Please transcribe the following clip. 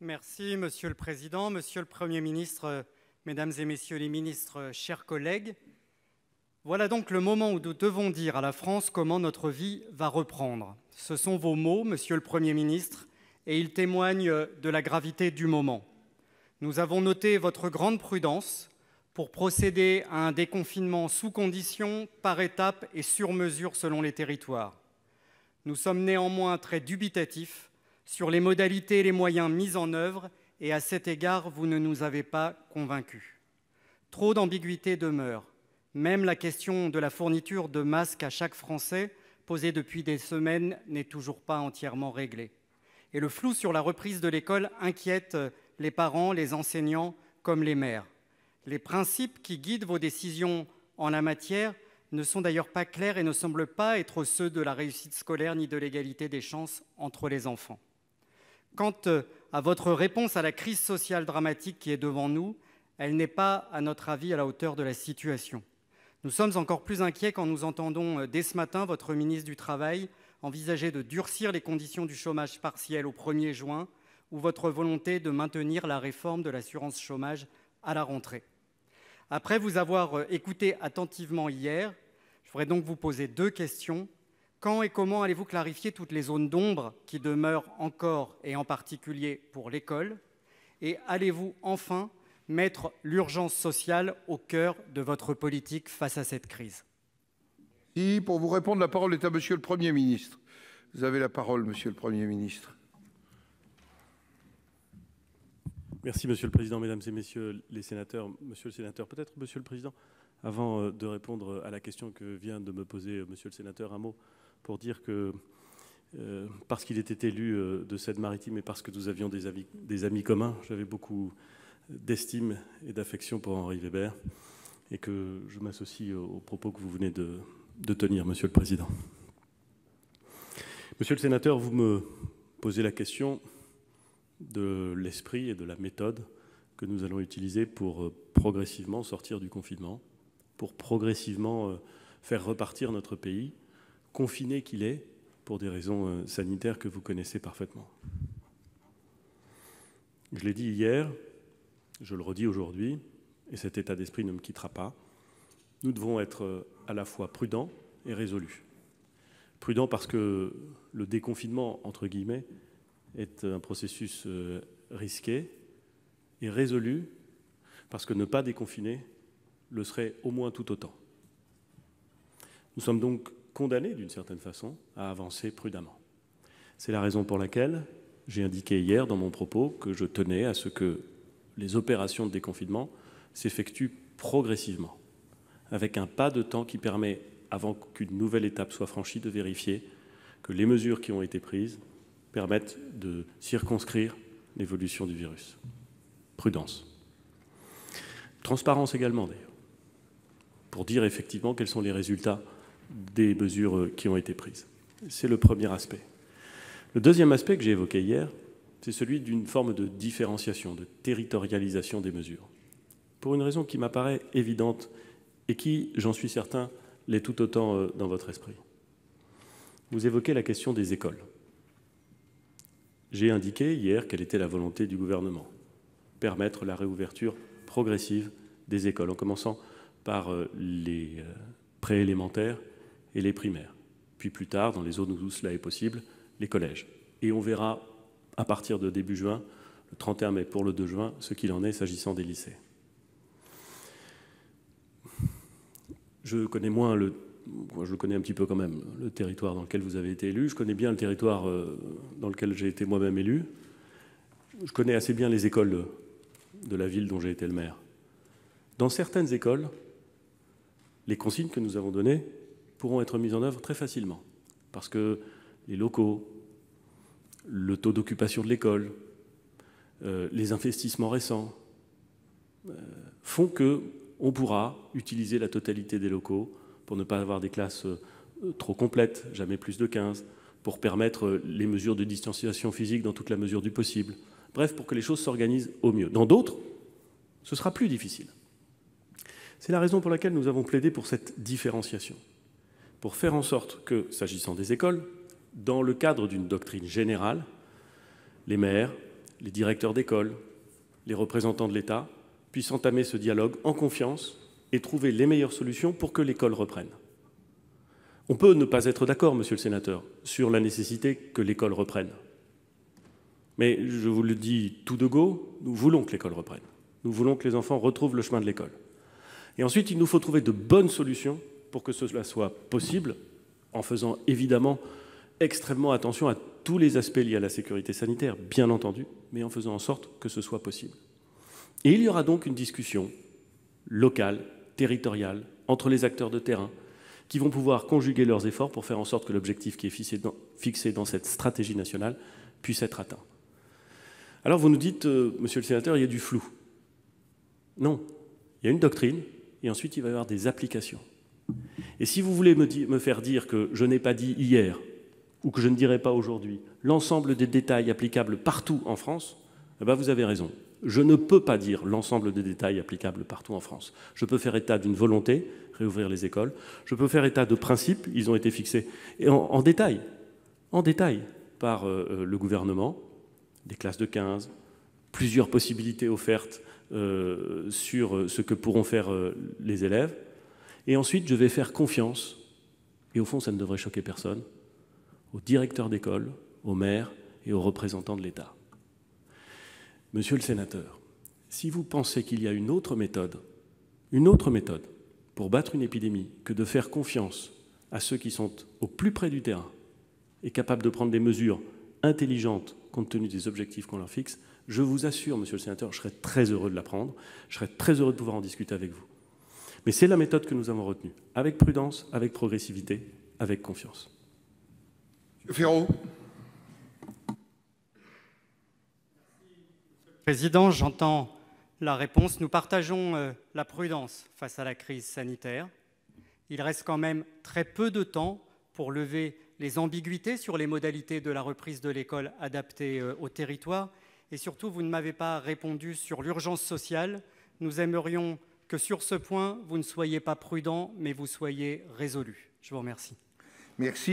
Merci, Monsieur le Président, Monsieur le Premier ministre, Mesdames et Messieurs les ministres, chers collègues. Voilà donc le moment où nous devons dire à la France comment notre vie va reprendre. Ce sont vos mots, Monsieur le Premier ministre, et ils témoignent de la gravité du moment. Nous avons noté votre grande prudence pour procéder à un déconfinement sous conditions, par étapes et sur mesure selon les territoires. Nous sommes néanmoins très dubitatifs sur les modalités et les moyens mis en œuvre, et à cet égard, vous ne nous avez pas convaincus. Trop d'ambiguïté demeure. Même la question de la fourniture de masques à chaque Français, posée depuis des semaines, n'est toujours pas entièrement réglée. Et le flou sur la reprise de l'école inquiète les parents, les enseignants comme les maires. Les principes qui guident vos décisions en la matière ne sont d'ailleurs pas clairs et ne semblent pas être ceux de la réussite scolaire ni de l'égalité des chances entre les enfants. Quant à votre réponse à la crise sociale dramatique qui est devant nous, elle n'est pas, à notre avis, à la hauteur de la situation. Nous sommes encore plus inquiets quand nous entendons dès ce matin votre ministre du Travail envisager de durcir les conditions du chômage partiel au 1er juin ou votre volonté de maintenir la réforme de l'assurance chômage à la rentrée. Après vous avoir écouté attentivement hier, je voudrais donc vous poser 2 questions. Quand et comment allez-vous clarifier toutes les zones d'ombre qui demeurent encore, et en particulier pour l'école? Et allez-vous enfin mettre l'urgence sociale au cœur de votre politique face à cette crise? Et pour vous répondre, la parole est à Monsieur le Premier ministre. Vous avez la parole, Monsieur le Premier ministre. Merci, Monsieur le Président, Mesdames et Messieurs les sénateurs. Monsieur le sénateur, peut-être, Monsieur le Président, avant de répondre à la question que vient de me poser Monsieur le sénateur, un mot pour dire que parce qu'il était élu de Seine-Maritime et parce que nous avions des amis communs, j'avais beaucoup d'estime et d'affection pour Henri Weber et que je m'associe aux propos que vous venez de tenir, Monsieur le Président. Monsieur le sénateur, vous me posez la question de l'esprit et de la méthode que nous allons utiliser pour progressivement sortir du confinement, pour progressivement faire repartir notre pays, confiné qu'il est, pour des raisons sanitaires que vous connaissez parfaitement. Je l'ai dit hier, je le redis aujourd'hui, et cet état d'esprit ne me quittera pas. Nous devons être à la fois prudents et résolus. Prudents parce que le déconfinement, entre guillemets, est un processus risqué, et résolu parce que ne pas déconfiner le serait au moins tout autant. Nous sommes donc condamnés, d'une certaine façon, à avancer prudemment. C'est la raison pour laquelle j'ai indiqué hier dans mon propos que je tenais à ce que les opérations de déconfinement s'effectuent progressivement, avec un pas de temps qui permet, avant qu'une nouvelle étape soit franchie, de vérifier que les mesures qui ont été prises permettent de circonscrire l'évolution du virus. Prudence. Transparence également, d'ailleurs, pour dire effectivement quels sont les résultats des mesures qui ont été prises. C'est le premier aspect. Le deuxième aspect que j'ai évoqué hier, c'est celui d'une forme de différenciation, de territorialisation des mesures. Pour une raison qui m'apparaît évidente et qui, j'en suis certain, l'est tout autant dans votre esprit. Vous évoquez la question des écoles. J'ai indiqué hier quelle était la volonté du gouvernement. Permettre la réouverture progressive des écoles, en commençant par les préélémentaires et les primaires. Puis plus tard, dans les zones où cela est possible, les collèges. Et on verra à partir de début juin, le 31 mai pour le 2 juin, ce qu'il en est s'agissant des lycées. Je connais moins je le connais un petit peu quand même, le territoire dans lequel vous avez été élu. Je connais bien le territoire dans lequel j'ai été moi-même élu. Je connais assez bien les écoles de la ville dont j'ai été le maire. Dans certaines écoles, les consignes que nous avons données pourront être mises en œuvre très facilement, parce que les locaux, le taux d'occupation de l'école, les investissements récents font qu'on pourra utiliser la totalité des locaux pour ne pas avoir des classes trop complètes, jamais plus de 15, pour permettre les mesures de distanciation physique dans toute la mesure du possible. Bref, pour que les choses s'organisent au mieux. Dans d'autres, ce sera plus difficile. C'est la raison pour laquelle nous avons plaidé pour cette différenciation, pour faire en sorte que, s'agissant des écoles, dans le cadre d'une doctrine générale, les maires, les directeurs d'école, les représentants de l'État puissent entamer ce dialogue en confiance et trouver les meilleures solutions pour que l'école reprenne. On peut ne pas être d'accord, monsieur le sénateur, sur la nécessité que l'école reprenne. Mais je vous le dis tout de go, nous voulons que l'école reprenne. Nous voulons que les enfants retrouvent le chemin de l'école. Et ensuite, il nous faut trouver de bonnes solutions pour que cela soit possible, en faisant évidemment extrêmement attention à tous les aspects liés à la sécurité sanitaire, bien entendu, mais en faisant en sorte que ce soit possible. Et il y aura donc une discussion locale, territoriale, entre les acteurs de terrain, qui vont pouvoir conjuguer leurs efforts pour faire en sorte que l'objectif qui est fixé dans cette stratégie nationale puisse être atteint. Alors vous nous dites, monsieur le sénateur, il y a du flou. Non, il y a une doctrine, et ensuite il va y avoir des applications. Et si vous voulez me faire dire que je n'ai pas dit hier, ou que je ne dirai pas aujourd'hui, l'ensemble des détails applicables partout en France, eh bien vous avez raison. Je ne peux pas dire l'ensemble des détails applicables partout en France. Je peux faire état d'une volonté, réouvrir les écoles. Je peux faire état de principes, ils ont été fixés et en détail par le gouvernement, des classes de 15, plusieurs possibilités offertes sur ce que pourront faire les élèves. Et ensuite, je vais faire confiance, et au fond, ça ne devrait choquer personne, aux directeurs d'école, aux maires et aux représentants de l'État. Monsieur le sénateur, si vous pensez qu'il y a une autre méthode pour battre une épidémie que de faire confiance à ceux qui sont au plus près du terrain et capables de prendre des mesures intelligentes compte tenu des objectifs qu'on leur fixe, je vous assure, monsieur le sénateur, je serais très heureux de l'apprendre, je serais très heureux de pouvoir en discuter avec vous. Mais c'est la méthode que nous avons retenue, avec prudence, avec progressivité, avec confiance. Monsieur Ferraud. Président, j'entends la réponse. Nous partageons la prudence face à la crise sanitaire. Il reste quand même très peu de temps pour lever les ambiguïtés sur les modalités de la reprise de l'école adaptée au territoire. Et surtout, vous ne m'avez pas répondu sur l'urgence sociale. Nous aimerions que sur ce point, vous ne soyez pas prudent, mais vous soyez résolu. Je vous remercie. Merci.